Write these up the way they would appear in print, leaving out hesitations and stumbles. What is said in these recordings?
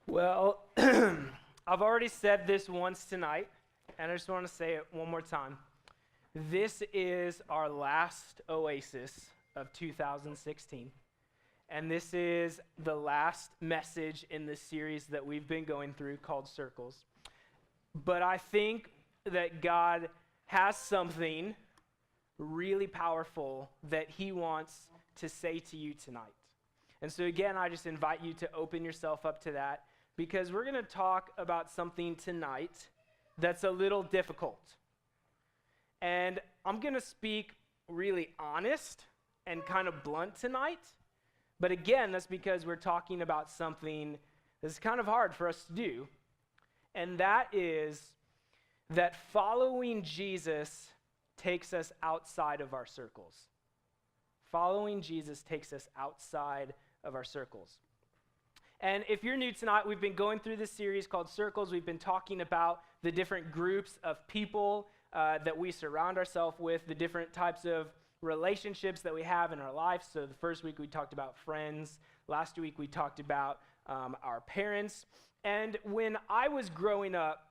Well, I've already said this once tonight, and I just want to say it one more time. This is our last Oasis of 2016, and this is the last message in the series that we've been going through called Circles. But I think that God has something really powerful that he wants to say to you tonight. And so again, I just invite you to open yourself up to that, because we're going to talk about something tonight that's a little difficult. And I'm going to speak really honest and kind of blunt tonight. But again, that's because we're talking about something that's kind of hard for us to do. And that is that following Jesus takes us outside of our circles. Following Jesus takes us outside of our circles. And if you're new tonight, we've been going through this series called Circles. We've been talking about the different groups of people that we surround ourselves with, the different types of relationships that we have in our life. So the first week we talked about friends. Last week we talked about our parents. And when I was growing up,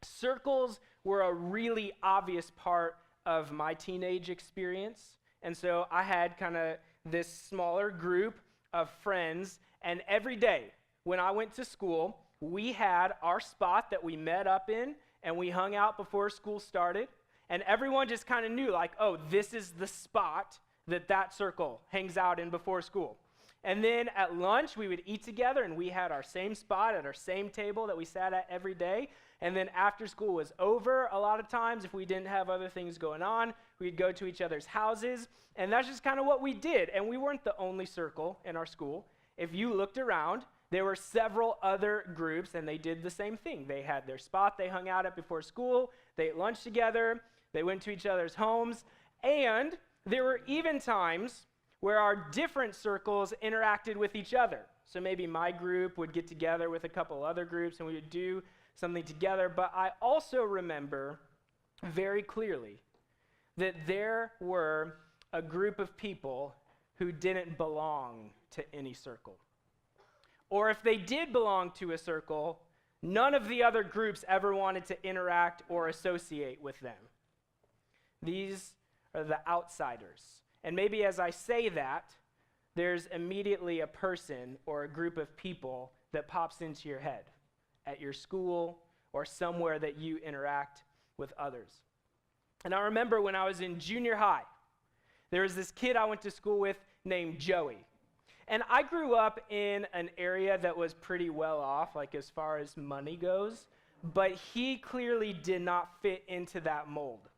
circles were a really obvious part of my teenage experience. And so I had kind of this smaller group of friends, and every day when I went to school, we had our spot that we met up in, and we hung out before school started, and everyone just kind of knew, like, oh, this is the spot that circle hangs out in before school. And then at lunch, we would eat together, and we had our same spot at our same table that we sat at every day. And then after school was over, a lot of times, if we didn't have other things going on, we'd go to each other's houses. And that's just kind of what we did. And we weren't the only circle in our school. If you looked around, there were several other groups, and they did the same thing. They had their spot they hung out at before school. They ate lunch together. They went to each other's homes. And there were even times where our different circles interacted with each other. So maybe my group would get together with a couple other groups, and we would do something together. But I also remember very clearly that there were a group of people who didn't belong to any circle. Or if they did belong to a circle, none of the other groups ever wanted to interact or associate with them. These are the outsiders. And maybe as I say that, there's immediately a person or a group of people that pops into your head at your school or somewhere that you interact with others. And I remember when I was in junior high, there was this kid I went to school with named Joey. And I grew up in an area that was pretty well off, like as far as money goes, but he clearly did not fit into that mold.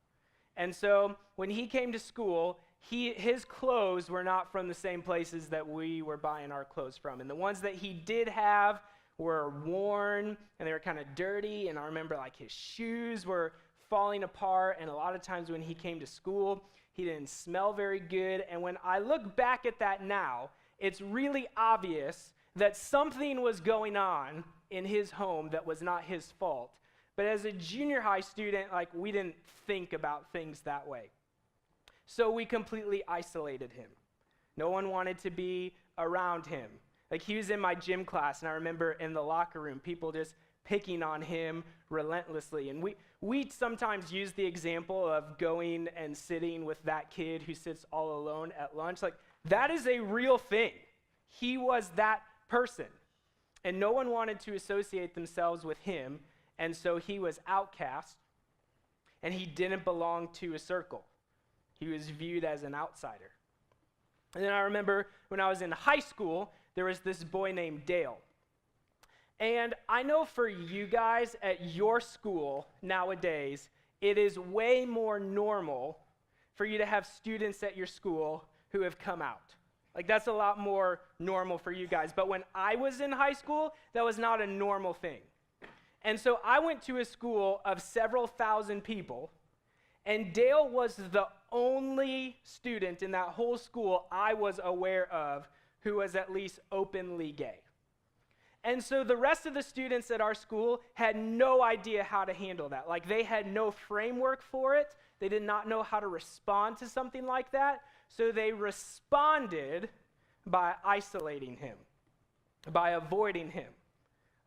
And so when he came to school, his clothes were not from the same places that we were buying our clothes from. And the ones that he did have were worn, and they were kind of dirty. And I remember like his shoes were falling apart. And a lot of times when he came to school, he didn't smell very good. And when I look back at that now, it's really obvious that something was going on in his home that was not his fault. But as a junior high student, like, we didn't think about things that way. So we completely isolated him. No one wanted to be around him. Like, he was in my gym class, and I remember in the locker room, people just picking on him relentlessly. And we sometimes use the example of going and sitting with that kid who sits all alone at lunch. Like, that is a real thing. He was that person. And no one wanted to associate themselves with him, and so he was outcast, and he didn't belong to a circle. He was viewed as an outsider. And then I remember when I was in high school, there was this boy named Dale. And I know for you guys at your school nowadays, it is way more normal for you to have students at your school who have come out. Like, that's a lot more normal for you guys. But when I was in high school, that was not a normal thing. And so I went to a school of several thousand people, and Dale was the only student in that whole school I was aware of who was at least openly gay. And so the rest of the students at our school had no idea how to handle that. Like, they had no framework for it. They did not know how to respond to something like that. So they responded by isolating him, by avoiding him,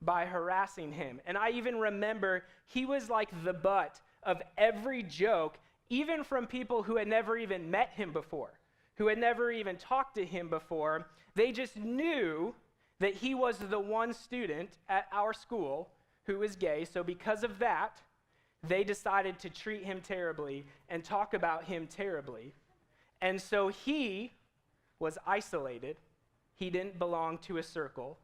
by harassing him. And I even remember he was like the butt of every joke, even from people who had never even met him before, who had never even talked to him before. They just knew that he was the one student at our school who was gay. So because of that, they decided to treat him terribly and talk about him terribly. And so he was isolated. He didn't belong to a circle,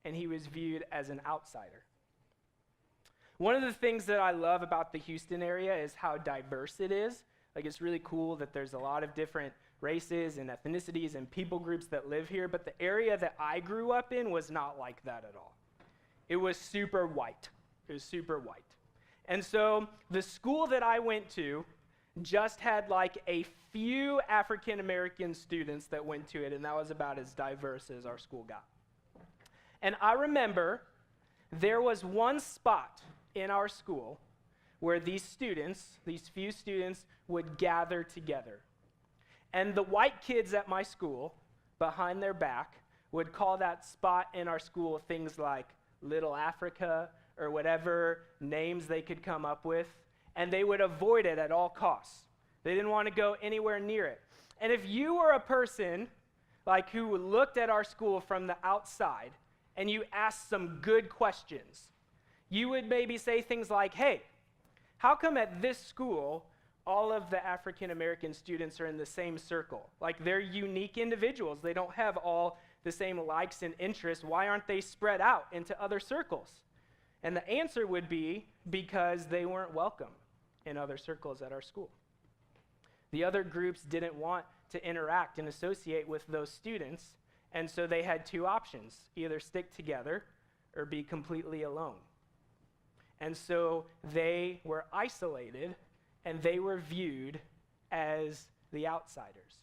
and he was viewed as an outsider. One of the things that I love about the Houston area is how diverse it is. Like, it's really cool that there's a lot of different races and ethnicities and people groups that live here, but the area that I grew up in was not like that at all. It was super white. It was super white. And so the school that I went to just had like a few African American students that went to it, and that was about as diverse as our school got. And I remember there was one spot in our school where these few students would gather together. And the white kids at my school, behind their back, would call that spot in our school things like Little Africa or whatever names they could come up with, and they would avoid it at all costs. They didn't want to go anywhere near it. And if you were a person like who looked at our school from the outside and you asked some good questions, you would maybe say things like, hey, how come at this school all of the African American students are in the same circle? Like, they're unique individuals. They don't have all the same likes and interests. Why aren't they spread out into other circles? And the answer would be because they weren't welcome in other circles at our school. The other groups didn't want to interact and associate with those students, and so they had two options: either stick together or be completely alone. And so they were isolated, and they were viewed as the outsiders.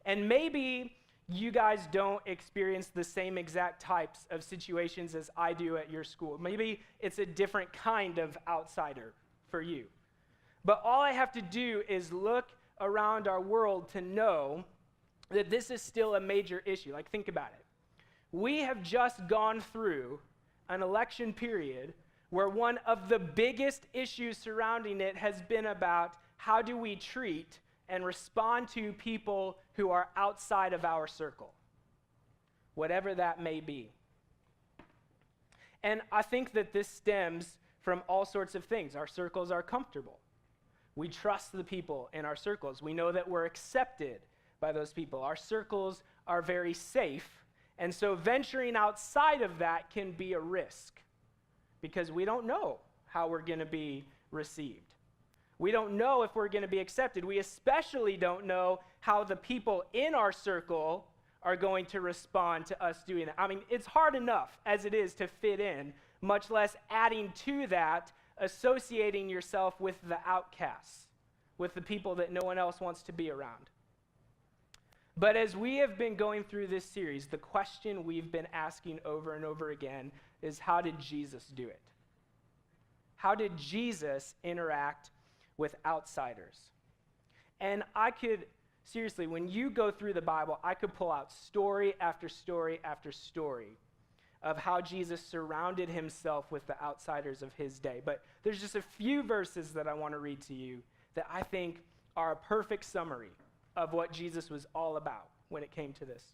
And maybe you guys don't experience the same exact types of situations as I do at your school. Maybe it's a different kind of outsider for you. But all I have to do is look around our world to know that this is still a major issue. Like, think about it. We have just gone through an election period where one of the biggest issues surrounding it has been about how do we treat and respond to people who are outside of our circle, whatever that may be. And I think that this stems from all sorts of things. Our circles are comfortable. We trust the people in our circles. We know that we're accepted by those people. Our circles are very safe, and so venturing outside of that can be a risk, because we don't know how we're going to be received. We don't know if we're going to be accepted. We especially don't know how the people in our circle are going to respond to us doing that. I mean, it's hard enough as it is to fit in, much less adding to that, associating yourself with the outcasts, with the people that no one else wants to be around. But as we have been going through this series, the question we've been asking over and over again is, how did Jesus do it? How did Jesus interact with outsiders? And I could, seriously, when you go through the Bible, I could pull out story after story after story of how Jesus surrounded himself with the outsiders of his day. But there's just a few verses that I want to read to you that I think are a perfect summary of what Jesus was all about when it came to this.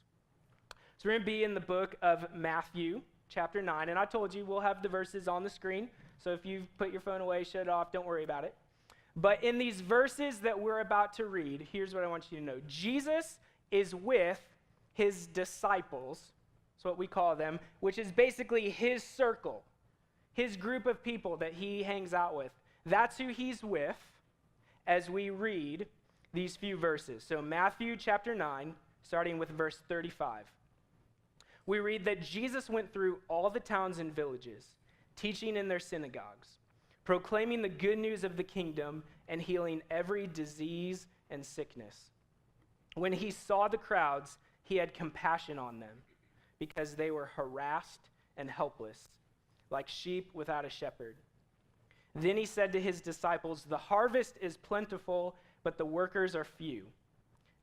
So we're going to be in the book of Matthew, chapter 9, and I told you we'll have the verses on the screen, so if you've put your phone away, shut it off, don't worry about it. But in these verses that we're about to read, here's what I want you to know. Jesus is with his disciples, that's what we call them, which is basically his circle, his group of people that he hangs out with. That's who he's with as we read these few verses. So Matthew chapter 9, starting with verse 35. We read that Jesus went through all the towns and villages, teaching in their synagogues, proclaiming the good news of the kingdom and healing every disease and sickness. When he saw the crowds, he had compassion on them because they were harassed and helpless, like sheep without a shepherd. Then he said to his disciples, "The harvest is plentiful, but the workers are few.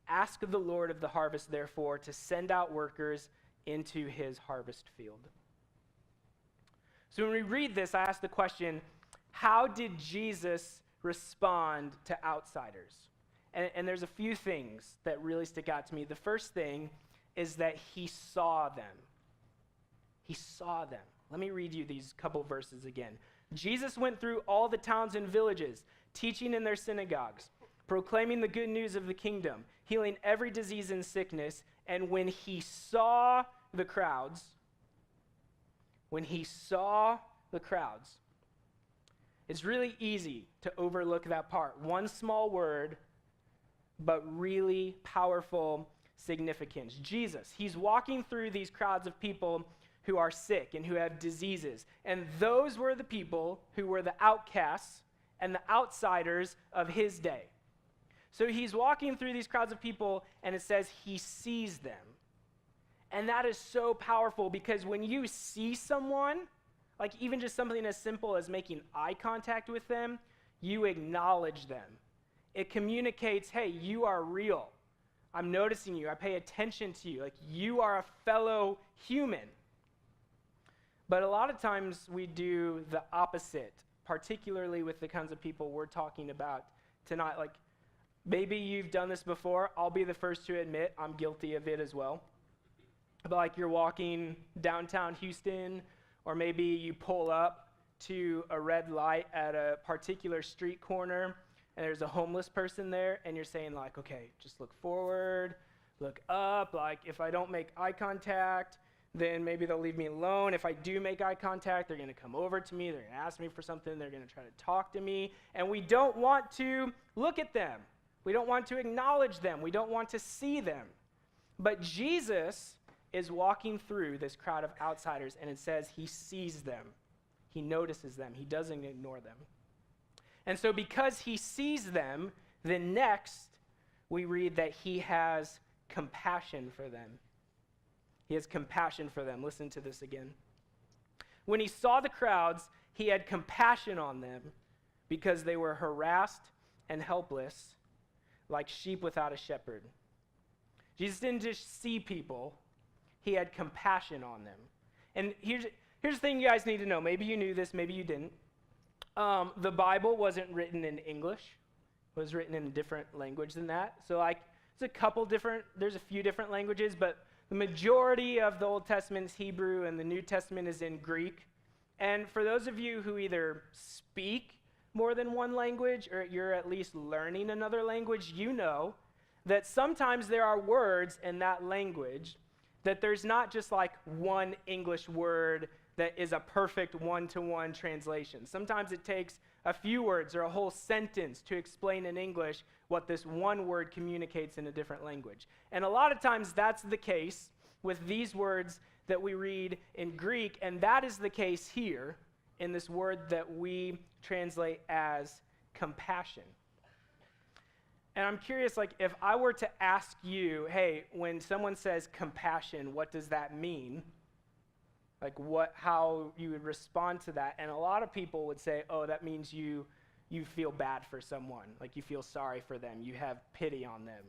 Ask the Lord of the harvest, therefore, to send out workers into his harvest field." So when we read this, I ask the question, how did Jesus respond to outsiders? And there's a few things that really stick out to me. The first thing is that he saw them. He saw them. Let me read you these couple verses again. Jesus went through all the towns and villages, teaching in their synagogues, proclaiming the good news of the kingdom, healing every disease and sickness. And when he saw the crowds, it's really easy to overlook that part. One small word, but really powerful significance. Jesus, he's walking through these crowds of people who are sick and who have diseases. And those were the people who were the outcasts and the outsiders of his day. So he's walking through these crowds of people, and it says he sees them. And that is so powerful, because when you see someone, like even just something as simple as making eye contact with them, you acknowledge them. It communicates, hey, you are real. I'm noticing you. I pay attention to you. Like, you are a fellow human. But a lot of times we do the opposite, particularly with the kinds of people we're talking about tonight. Like, maybe you've done this before. I'll be the first to admit I'm guilty of it as well. But like, you're walking downtown Houston, or maybe you pull up to a red light at a particular street corner, and there's a homeless person there, and you're saying like, okay, just look forward, look up. Like, if I don't make eye contact, then maybe they'll leave me alone. If I do make eye contact, they're going to come over to me. They're going to ask me for something. They're going to try to talk to me. And we don't want to look at them. We don't want to acknowledge them. We don't want to see them. But Jesus is walking through this crowd of outsiders, and it says he sees them. He notices them. He doesn't ignore them. And so because he sees them, then next we read that he has compassion for them. He has compassion for them. Listen to this again. When he saw the crowds, he had compassion on them because they were harassed and helpless, like sheep without a shepherd. Jesus didn't just see people. He had compassion on them. And here's the thing you guys need to know. Maybe you knew this, maybe you didn't. The Bible wasn't written in English. It was written in a different language than that. So like, there's a few different languages, but the majority of the Old Testament is Hebrew, and the New Testament is in Greek. And for those of you who either speak more than one language, or you're at least learning another language, you know that sometimes there are words in that language that there's not just like one English word that is a perfect one-to-one translation. Sometimes it takes a few words or a whole sentence to explain in English what this one word communicates in a different language. And a lot of times that's the case with these words that we read in Greek, and that is the case here in this word that we translate as compassion. And I'm curious, like, if I were to ask you, hey, when someone says compassion, what does that mean? Like, how you would respond to that. And a lot of people would say, oh, that means you feel bad for someone. Like, you feel sorry for them. You have pity on them.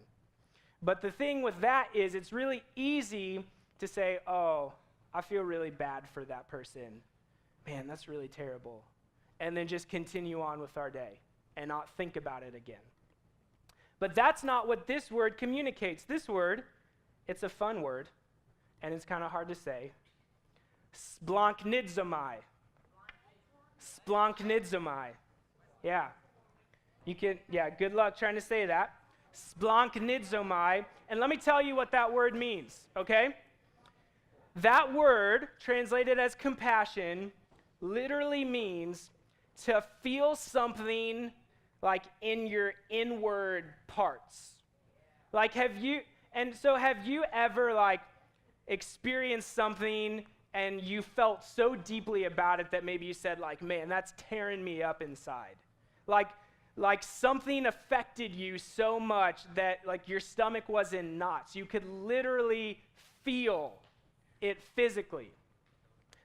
But the thing with that is it's really easy to say, oh, I feel really bad for that person. Man, that's really terrible. And then just continue on with our day and not think about it again. But that's not what this word communicates. This word, it's a fun word, and it's kind of hard to say. Splanchnizomai. Splanchnizomai. Yeah. Good luck trying to say that. Splanchnizomai. And let me tell you what that word means, okay? That word, translated as compassion, literally means to feel something like in your inward parts. Like, have you ever like experienced something and you felt so deeply about it that maybe you said like, man, that's tearing me up inside? Like something affected you so much that like your stomach was in knots. You could literally feel it physically.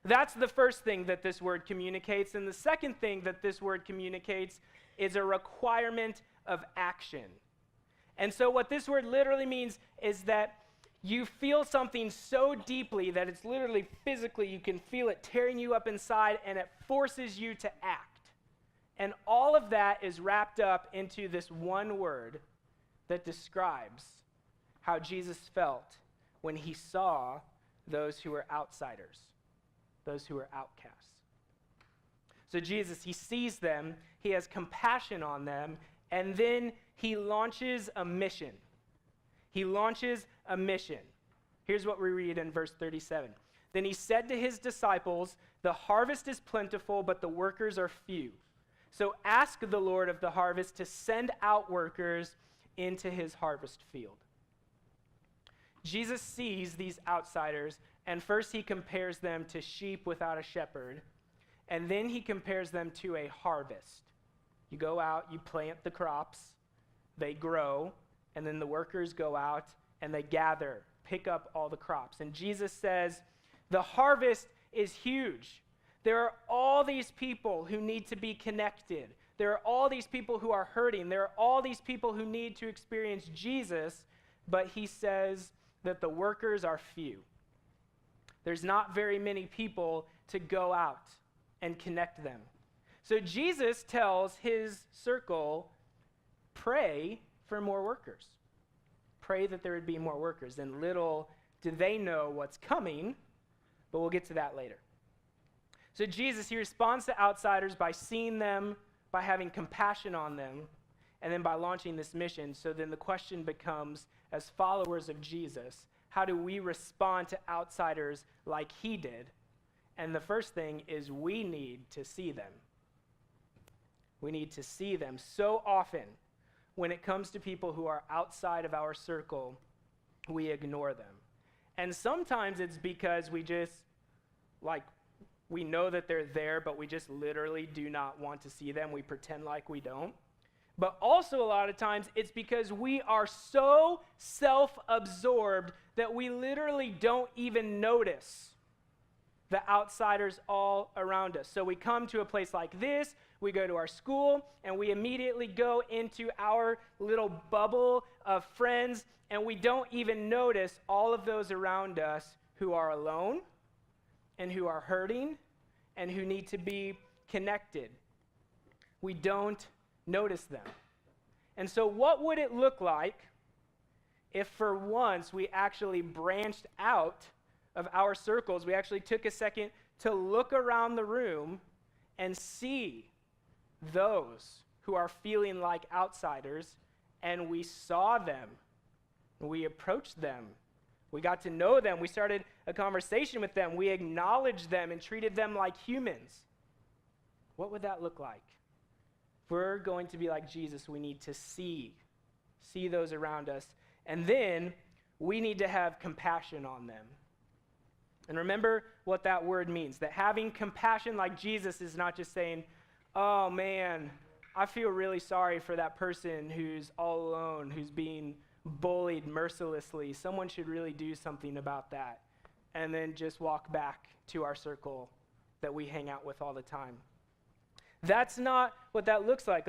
That's the first thing that this word communicates. And the second thing that this word communicates is a requirement of action. And so what this word literally means is that you feel something so deeply that it's literally physically, you can feel it tearing you up inside, and it forces you to act. And all of that is wrapped up into this one word that describes how Jesus felt when he saw those who were outsiders, those who were outcasts. So Jesus, he sees them, he has compassion on them, and then he launches a mission. He launches a mission. Here's what we read in verse 37. Then he said to his disciples, "The harvest is plentiful, but the workers are few. So ask the Lord of the harvest to send out workers into his harvest field." Jesus sees these outsiders, and first he compares them to sheep without a shepherd, and then he compares them to a harvest. You go out, you plant the crops, they grow, and then the workers go out and they gather, pick up all the crops. And Jesus says, the harvest is huge. There are all these people who need to be connected. There are all these people who are hurting. There are all these people who need to experience Jesus, but he says that the workers are few. There's not very many people to go out and connect them. So Jesus tells his circle, pray for more workers. Pray that there would be more workers. And little do they know what's coming, but we'll get to that later. So Jesus, he responds to outsiders by seeing them, by having compassion on them, and then by launching this mission. So then the question becomes, as followers of Jesus, how do we respond to outsiders like he did? And the first thing is we need to see them. We need to see them. So often, when it comes to people who are outside of our circle, we ignore them. And sometimes it's because we just, we know that they're there, but we just literally do not want to see them. We pretend like we don't. But also a lot of times it's because we are so self-absorbed that we literally don't even notice the outsiders all around us. So we come to a place like this, we go to our school, and we immediately go into our little bubble of friends, and we don't even notice all of those around us who are alone and who are hurting and who need to be connected. We don't notice them. And so what would it look like if for once we actually branched out of our circles, we actually took a second to look around the room and see those who are feeling like outsiders, and we saw them, we approached them, we got to know them, we started a conversation with them, we acknowledged them and treated them like humans? What would that look like? If we're going to be like Jesus, we need to see those around us, and then we need to have compassion on them. And remember what that word means, that having compassion like Jesus is not just saying, oh man, I feel really sorry for that person who's all alone, who's being bullied mercilessly. Someone should really do something about that. And then just walk back to our circle that we hang out with all the time. That's not what that looks like.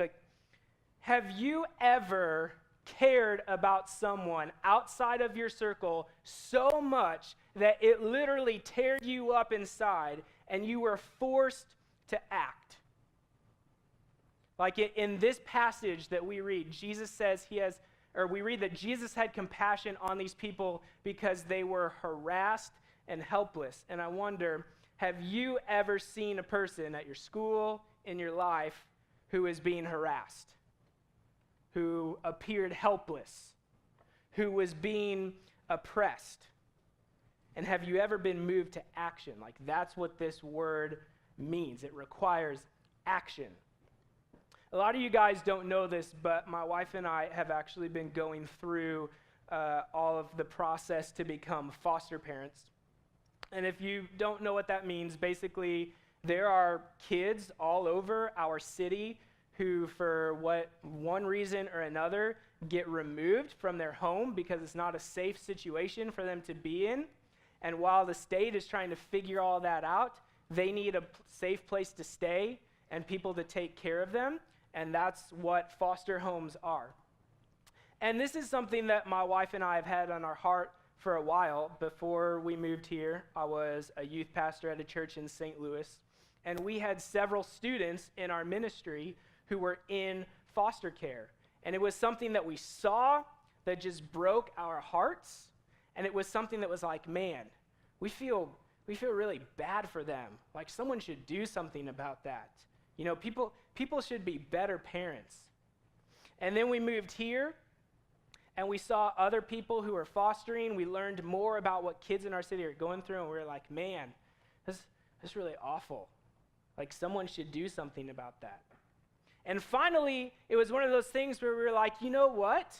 Have you ever cared about someone outside of your circle so much that it literally teared you up inside and you were forced to act? Like in this passage that we read, Jesus says we read that Jesus had compassion on these people because they were harassed and helpless. And I wonder, have you ever seen a person at your school, in your life, who is being harassed, who appeared helpless, who was being oppressed? And have you ever been moved to action? Like, that's what this word means. It requires action. A lot of you guys don't know this, but my wife and I have actually been going through all of the process to become foster parents. And if you don't know what that means, basically there are kids all over our city who, for one reason or another, get removed from their home because it's not a safe situation for them to be in. And while the state is trying to figure all that out, they need a safe place to stay and people to take care of them, and that's what foster homes are. And this is something that my wife and I have had on our heart for a while. Before we moved here, I was a youth pastor at a church in St. Louis, and we had several students in our ministry who were in foster care. And it was something that we saw that just broke our hearts, and it was something that was like, man, we feel really bad for them. Like, someone should do something about that. You know, people should be better parents. And then we moved here, and we saw other people who were fostering. We learned more about what kids in our city are going through, and we were like, man, this is really awful. Like, someone should do something about that. And finally, it was one of those things where we were like, you know what?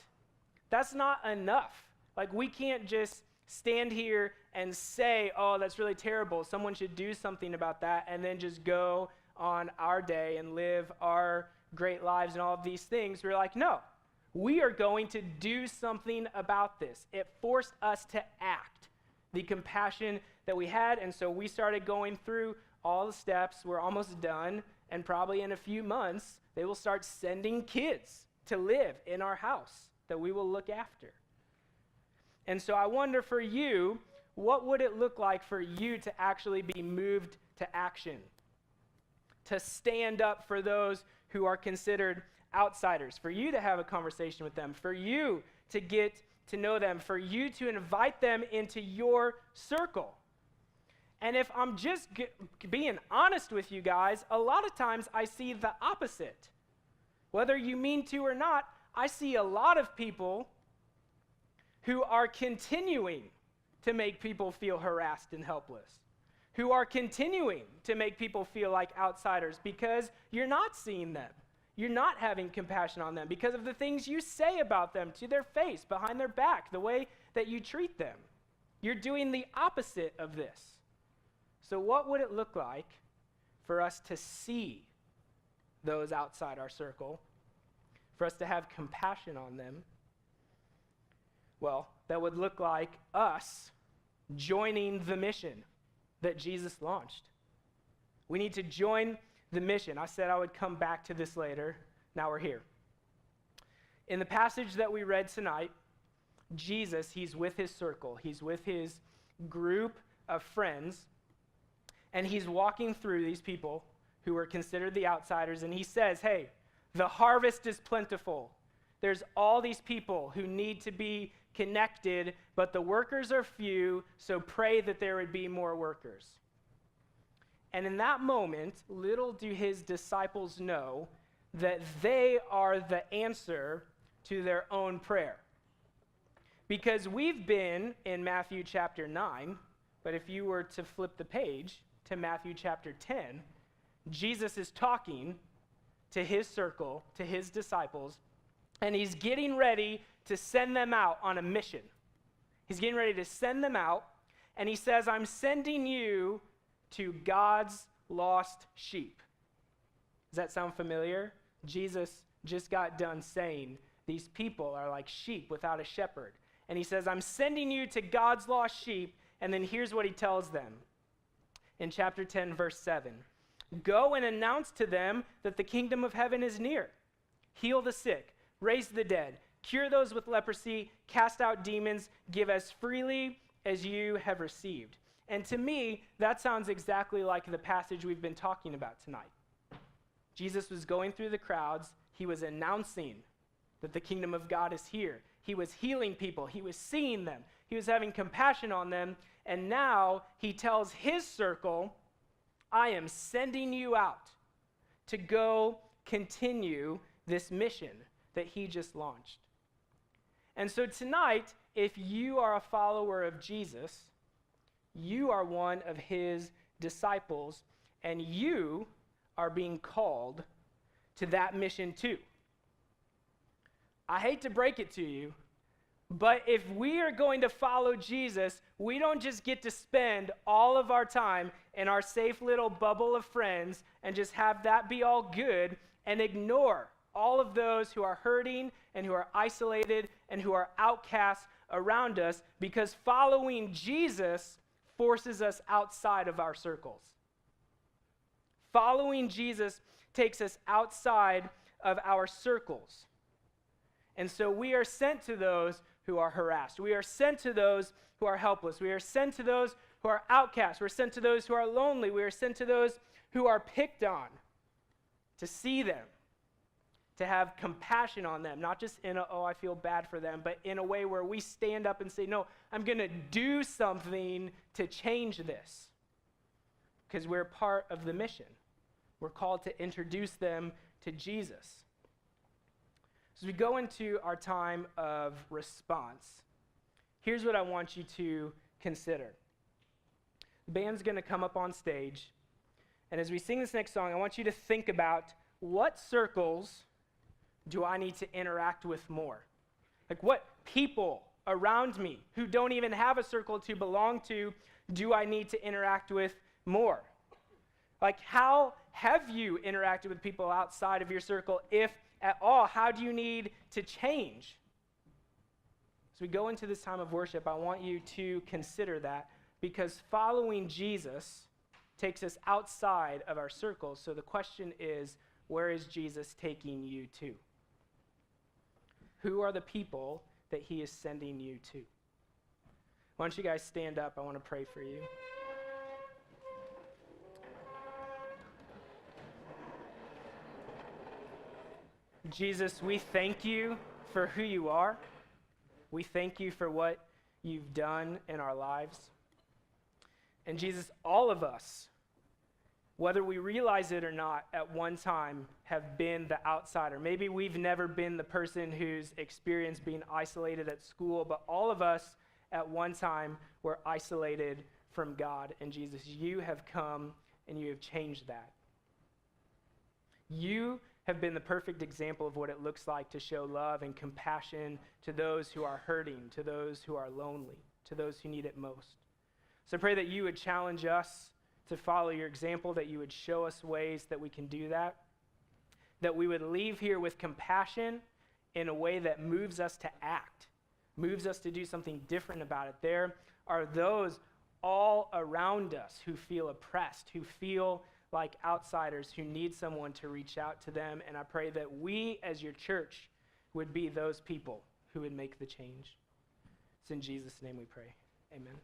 That's not enough. Like, we can't just stand here and say, oh, that's really terrible. Someone should do something about that, and then just go on our day and live our great lives and all of these things. We're like, no, we are going to do something about this. It forced us to act, the compassion that we had, and so we started going through all the steps. We're almost done, and probably in a few months, they will start sending kids to live in our house that we will look after. And so I wonder for you, what would it look like for you to actually be moved to action? To stand up for those who are considered outsiders, for you to have a conversation with them, for you to get to know them, for you to invite them into your circle. And if I'm just being honest with you guys, a lot of times I see the opposite. Whether you mean to or not, I see a lot of people who are continuing to make people feel harassed and helpless, who are continuing to make people feel like outsiders because you're not seeing them. You're not having compassion on them because of the things you say about them to their face, behind their back, the way that you treat them. You're doing the opposite of this. So what would it look like for us to see those outside our circle, for us to have compassion on them? Well, that would look like us joining the mission that Jesus launched. We need to join the mission. I said I would come back to this later. Now we're here. In the passage that we read tonight, Jesus, he's with his circle. He's with his group of friends, and he's walking through these people who are considered the outsiders, and he says, hey, the harvest is plentiful. There's all these people who need to be connected, but the workers are few, so pray that there would be more workers. And in that moment, little do his disciples know that they are the answer to their own prayer. Because we've been in Matthew chapter 9, but if you were to flip the page to Matthew chapter 10, Jesus is talking to his circle, to his disciples, and he's getting ready to send them out on a mission. He's getting ready to send them out, and he says, I'm sending you to God's lost sheep. Does that sound familiar? Jesus just got done saying these people are like sheep without a shepherd. And he says, I'm sending you to God's lost sheep. And then here's what he tells them in chapter 10, verse 7. Go and announce to them that the kingdom of heaven is near. Heal the sick, raise the dead, cure those with leprosy, cast out demons, give as freely as you have received. And to me, that sounds exactly like the passage we've been talking about tonight. Jesus was going through the crowds. He was announcing that the kingdom of God is here. He was healing people. He was seeing them. He was having compassion on them. And now he tells his circle, I am sending you out to go continue this mission that he just launched. And so tonight, if you are a follower of Jesus, you are one of his disciples, and you are being called to that mission too. I hate to break it to you, but if we are going to follow Jesus, we don't just get to spend all of our time in our safe little bubble of friends and just have that be all good and ignore all of those who are hurting and who are isolated and who are outcasts around us, because following Jesus forces us outside of our circles. Following Jesus takes us outside of our circles. And so we are sent to those who are harassed. We are sent to those who are helpless. We are sent to those who are outcasts. We're sent to those who are lonely. We are sent to those who are picked on, to see them, to have compassion on them, not just in a, oh, I feel bad for them, but in a way where we stand up and say, no, I'm going to do something to change this, because we're part of the mission. We're called to introduce them to Jesus. So as we go into our time of response, here's what I want you to consider. The band's going to come up on stage, and as we sing this next song, I want you to think about what circles do I need to interact with more? Like, what people around me who don't even have a circle to belong to do I need to interact with more? Like, how have you interacted with people outside of your circle, if at all? How do you need to change? As we go into this time of worship, I want you to consider that, because following Jesus takes us outside of our circles. So the question is, where is Jesus taking you to? Who are the people that he is sending you to? Why don't you guys stand up? I want to pray for you. Jesus, we thank you for who you are. We thank you for what you've done in our lives. And Jesus, all of us, whether we realize it or not, at one time have been the outsider. Maybe we've never been the person who's experienced being isolated at school, but all of us at one time were isolated from God. And Jesus, you have come and you have changed that. You have been the perfect example of what it looks like to show love and compassion to those who are hurting, to those who are lonely, to those who need it most. So I pray that you would challenge us to follow your example, that you would show us ways that we can do that we would leave here with compassion in a way that moves us to act, moves us to do something different about it. There are those all around us who feel oppressed, who feel like outsiders, who need someone to reach out to them. And I pray that we as your church would be those people who would make the change. It's in Jesus' name we pray. Amen.